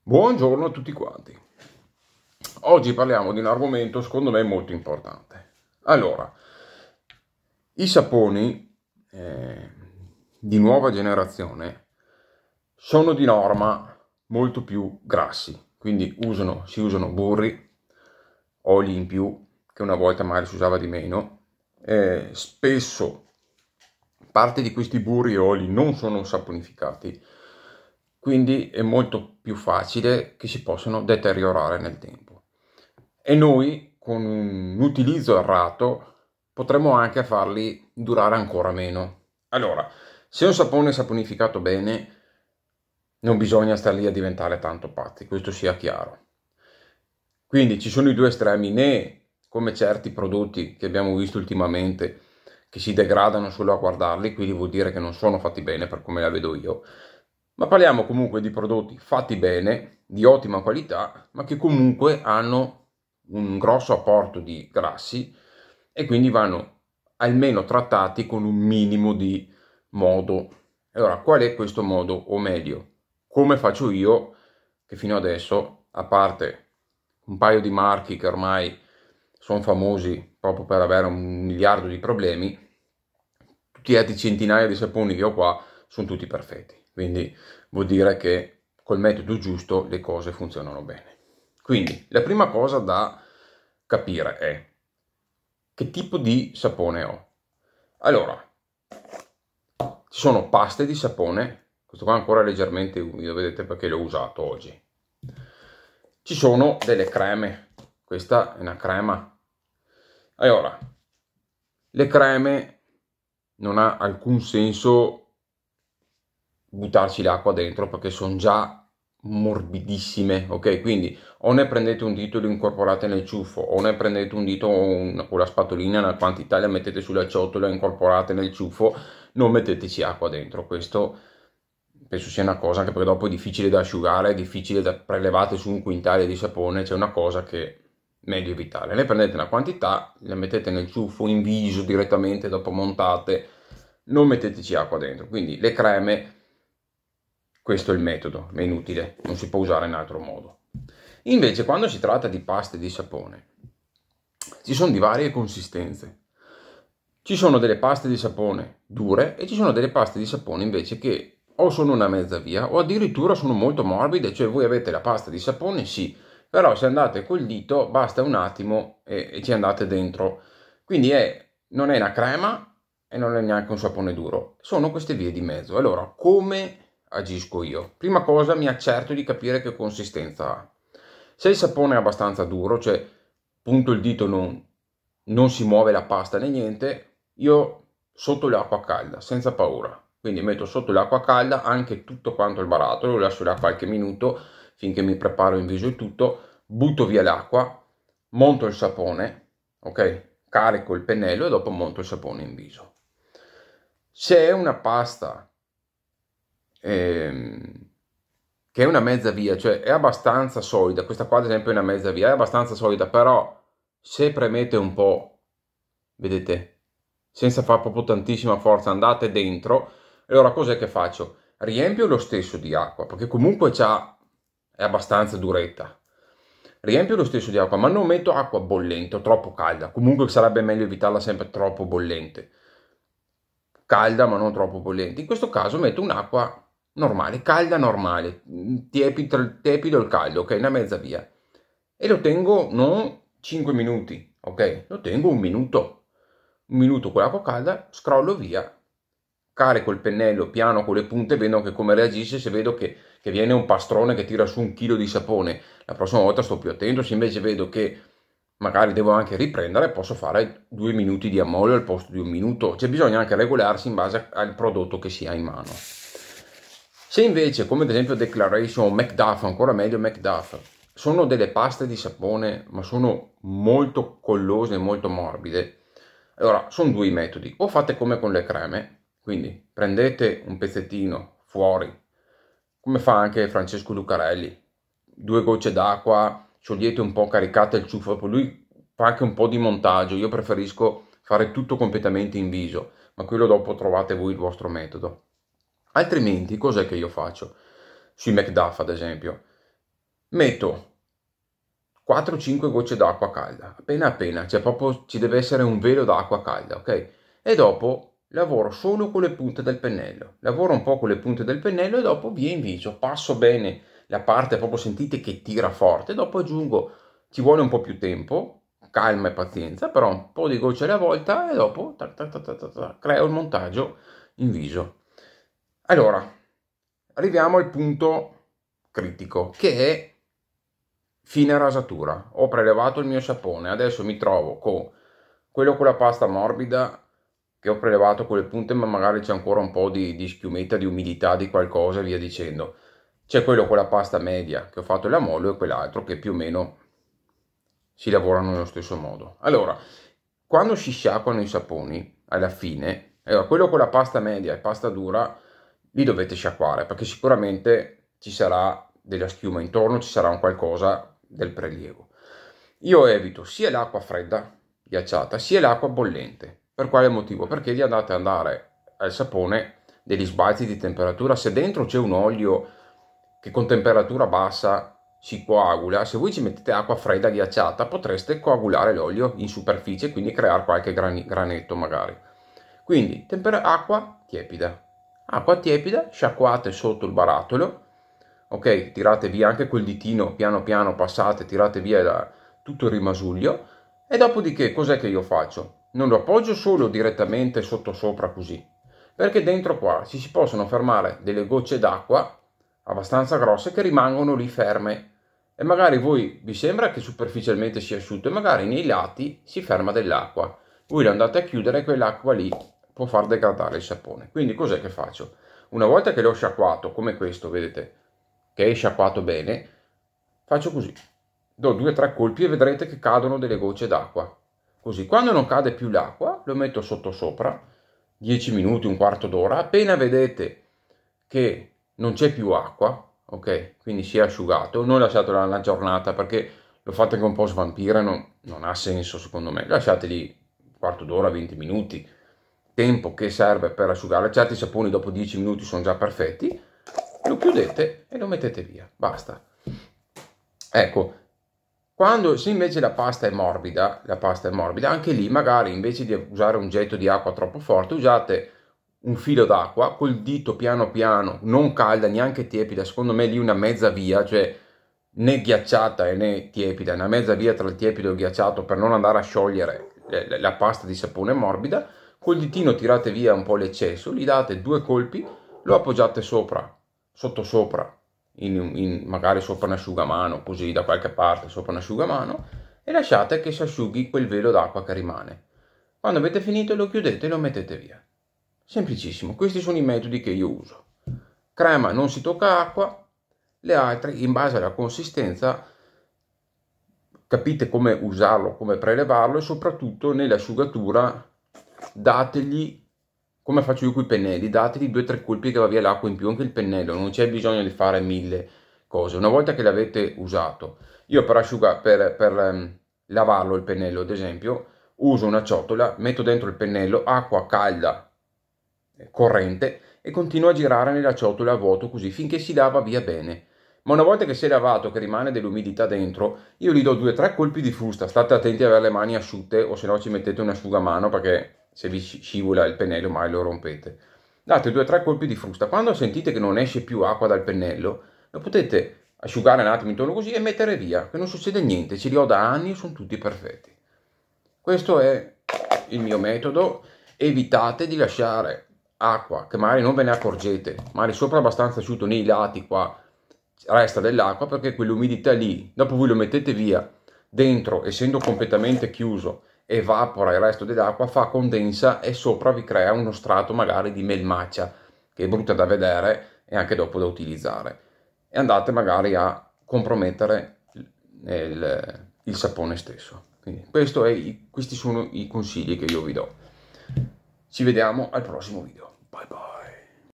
Buongiorno a tutti quanti. Oggi parliamo di un argomento secondo me molto importante. Allora, i saponi di nuova generazione sono di norma molto più grassi, quindi si usano burri, oli in più, che una volta magari si usava di meno. Spesso parte di questi burri e oli non sono saponificati, quindi è molto più facile che si possano deteriorare nel tempo. E noi, con un utilizzo errato, potremmo anche farli durare ancora meno. Allora, se un sapone è saponificato bene, non bisogna star lì a diventare tanto pazzi, questo sia chiaro. Quindi ci sono i due estremi, né come certi prodotti che abbiamo visto ultimamente, che si degradano solo a guardarli, quindi vuol dire che non sono fatti bene per come la vedo io, ma parliamo comunque di prodotti fatti bene, di ottima qualità, ma che comunque hanno un grosso apporto di grassi e quindi vanno almeno trattati con un minimo di modo. Allora, qual è questo modo? O meglio, come faccio io, che fino adesso, a parte un paio di marchi che ormai sono famosi proprio per avere 1 miliardo di problemi, tutti gli altri centinaia di saponi che ho qua sono tutti perfetti. Quindi vuol dire che col metodo giusto le cose funzionano bene. Quindi la prima cosa da capire è che tipo di sapone ho. Allora, ci sono paste di sapone, questo qua è ancora leggermente umido, vedete perché l'ho usato oggi. Ci sono delle creme, questa è una crema. Allora, le creme non ha alcun senso buttarci l'acqua dentro perché sono già morbidissime, ok? Quindi o ne prendete un dito e lo incorporate nel ciuffo, o ne prendete un dito con la spatolina, una quantità, la mettete sulla ciotola, incorporate nel ciuffo, non metteteci acqua dentro. Questo penso sia una cosa che poi dopo è difficile da asciugare, è difficile da prelevate su un quintale di sapone, c'è una cosa che è meglio evitare. Ne prendete una quantità, la mettete nel ciuffo, in viso direttamente, dopo montate, non metteteci acqua dentro. Quindi le creme, questo è il metodo, è inutile, non si può usare in altro modo. Invece quando si tratta di paste di sapone, ci sono di varie consistenze. Ci sono delle paste di sapone dure e ci sono delle paste di sapone invece che o sono una mezza via o addirittura sono molto morbide, cioè voi avete la pasta di sapone, sì, però se andate col dito basta un attimo e ci andate dentro. Quindi non è una crema e non è neanche un sapone duro, sono queste vie di mezzo. Allora, come agisco io? Prima cosa mi accerto di capire che consistenza ha. Se il sapone è abbastanza duro, cioè punto il dito non si muove la pasta né niente, io sotto l'acqua calda, senza paura. Quindi metto sotto l'acqua calda anche tutto quanto il barattolo, lo lascio là qualche minuto finché mi preparo in viso e tutto, butto via l'acqua, monto il sapone, ok? Carico il pennello e dopo monto il sapone in viso. Se è una pasta che è una mezza via, cioè è abbastanza solida, questa qua ad esempio è una mezza via, è abbastanza solida, però se premete un po', vedete, senza fare proprio tantissima forza, andate dentro, allora cos'è che faccio? Riempio lo stesso di acqua, perché comunque è abbastanza duretta. Riempio lo stesso di acqua, ma non metto acqua bollente o troppo calda. Comunque sarebbe meglio evitarla sempre troppo bollente. Calda, ma non troppo bollente. In questo caso metto un'acqua normale, calda normale, tepido il caldo, ok? Una mezza via. E lo tengo non 5 minuti, ok? Lo tengo 1 minuto. 1 minuto con l'acqua calda, scrollo via, carico il pennello piano con le punte, vedo che come reagisce, se vedo che viene un pastrone che tira su 1 chilo di sapone, la prossima volta sto più attento, se invece vedo che magari devo anche riprendere, posso fare 2 minuti di ammollo al posto di 1 minuto, cioè bisogna anche regolarsi in base al prodotto che si ha in mano. Se invece, come ad esempio Declaration o Macduff, ancora meglio Macduff, sono delle paste di sapone, ma sono molto collose e molto morbide, allora sono due i metodi. O fate come con le creme, quindi prendete un pezzettino fuori, come fa anche Francesco Lucarelli, 2 gocce d'acqua, sciogliete un po', caricate il ciuffo, poi lui fa anche un po' di montaggio, io preferisco fare tutto completamente in viso, ma quello dopo trovate voi il vostro metodo. Altrimenti, cos'è che io faccio? Sui Macduff, ad esempio. metto 4-5 gocce d'acqua calda, appena appena, cioè proprio ci deve essere un velo d'acqua calda, ok? E dopo lavoro solo con le punte del pennello, lavoro un po' con le punte del pennello e dopo via in viso, passo bene la parte, proprio sentite che tira forte, dopo aggiungo, ci vuole un po' più tempo, calma e pazienza, però un po' di gocce alla volta e dopo creo il montaggio in viso. Allora, arriviamo al punto critico, che è fine rasatura. Ho prelevato il mio sapone, adesso mi trovo con quello con la pasta morbida che ho prelevato con le punte, ma magari c'è ancora un po' di schiumetta, di umidità, di qualcosa e via dicendo. C'è quello con la pasta media che ho fatto il mollo e quell'altro che più o meno si lavorano nello stesso modo. Allora, quando si sciacquano i saponi, alla fine, allora, quello con la pasta media e pasta dura, li dovete sciacquare perché sicuramente ci sarà della schiuma intorno, ci sarà un qualcosa del prelievo. Io evito sia l'acqua fredda, ghiacciata, sia l'acqua bollente. Per quale motivo? Perché gli andate ad andare al sapone degli sbalzi di temperatura. Se dentro c'è un olio che con temperatura bassa si coagula, se voi ci mettete acqua fredda ghiacciata potreste coagulare l'olio in superficie e quindi creare qualche granetto magari. Quindi acqua tiepida, sciacquate sotto il barattolo, ok, tirate via anche quel ditino, piano piano passate, tirate via tutto il rimasuglio e dopodiché cos'è che io faccio? Non lo appoggio solo direttamente sotto sopra così, perché dentro qua ci si possono fermare delle gocce d'acqua abbastanza grosse che rimangono lì ferme e magari voi vi sembra che superficialmente sia asciutto e magari nei lati si ferma dell'acqua. Voi lo andate a chiudere e quell'acqua lì può far degradare il sapone. Quindi cos'è che faccio? Una volta che l'ho sciacquato, come questo, vedete, che è sciacquato bene, faccio così. Do 2-3 colpi e vedrete che cadono delle gocce d'acqua. Così, quando non cade più l'acqua, lo metto sotto sopra, 10 minuti, un quarto d'ora. Appena vedete che non c'è più acqua, ok? Quindi si è asciugato, non lasciatelo una giornata perché lo fate che un po' svampire, non ha senso secondo me. Lasciateli un quarto d'ora, 20 minuti, tempo che serve per asciugare. Certi saponi dopo 10 minuti sono già perfetti, lo chiudete e lo mettete via, basta. Ecco, se invece la pasta è morbida, anche lì magari invece di usare un getto di acqua troppo forte, usate un filo d'acqua col dito piano piano, non calda, neanche tiepida, secondo me lì una mezza via, cioè né ghiacciata né tiepida, una mezza via tra il tiepido e il ghiacciato per non andare a sciogliere la pasta di sapone morbida, col ditino tirate via un po' l'eccesso, gli date 2 colpi, lo appoggiate sopra, sotto sopra, magari sopra un asciugamano, così da qualche parte sopra un asciugamano, e lasciate che si asciughi quel velo d'acqua che rimane. Quando avete finito lo chiudete e lo mettete via. Semplicissimo, questi sono i metodi che io uso. Crema non si tocca acqua, le altre in base alla consistenza capite come usarlo, come prelevarlo e soprattutto nell'asciugatura dategli, come faccio io con i pennelli, dategli 2-3 colpi che va via l'acqua in più anche il pennello, non c'è bisogno di fare 1000 cose. Una volta che l'avete usato, io per lavarlo il pennello ad esempio, uso una ciotola, metto dentro il pennello acqua calda corrente e continuo a girare nella ciotola a vuoto così finché si lava via bene. Ma una volta che si è lavato, che rimane dell'umidità dentro, io gli do 2-3 colpi di frusta. State attenti ad avere le mani asciutte o se no ci mettete un asciugamano perché se vi scivola il pennello mai lo rompete. Date 2-3 colpi di frusta. Quando sentite che non esce più acqua dal pennello, lo potete asciugare un attimo intorno così e mettere via, che non succede niente. Ce li ho da anni e sono tutti perfetti. Questo è il mio metodo. Evitate di lasciare acqua che magari non ve ne accorgete, magari sopra abbastanza asciutto, nei lati qua resta dell'acqua perché quell'umidità lì, dopo voi lo mettete via, dentro essendo completamente chiuso evapora il resto dell'acqua, fa condensa e sopra vi crea uno strato magari di melmaccia che è brutta da vedere e anche dopo da utilizzare e andate magari a compromettere il sapone stesso. Quindi questi sono i consigli che io vi do. Ci vediamo al prossimo video. Bye bye.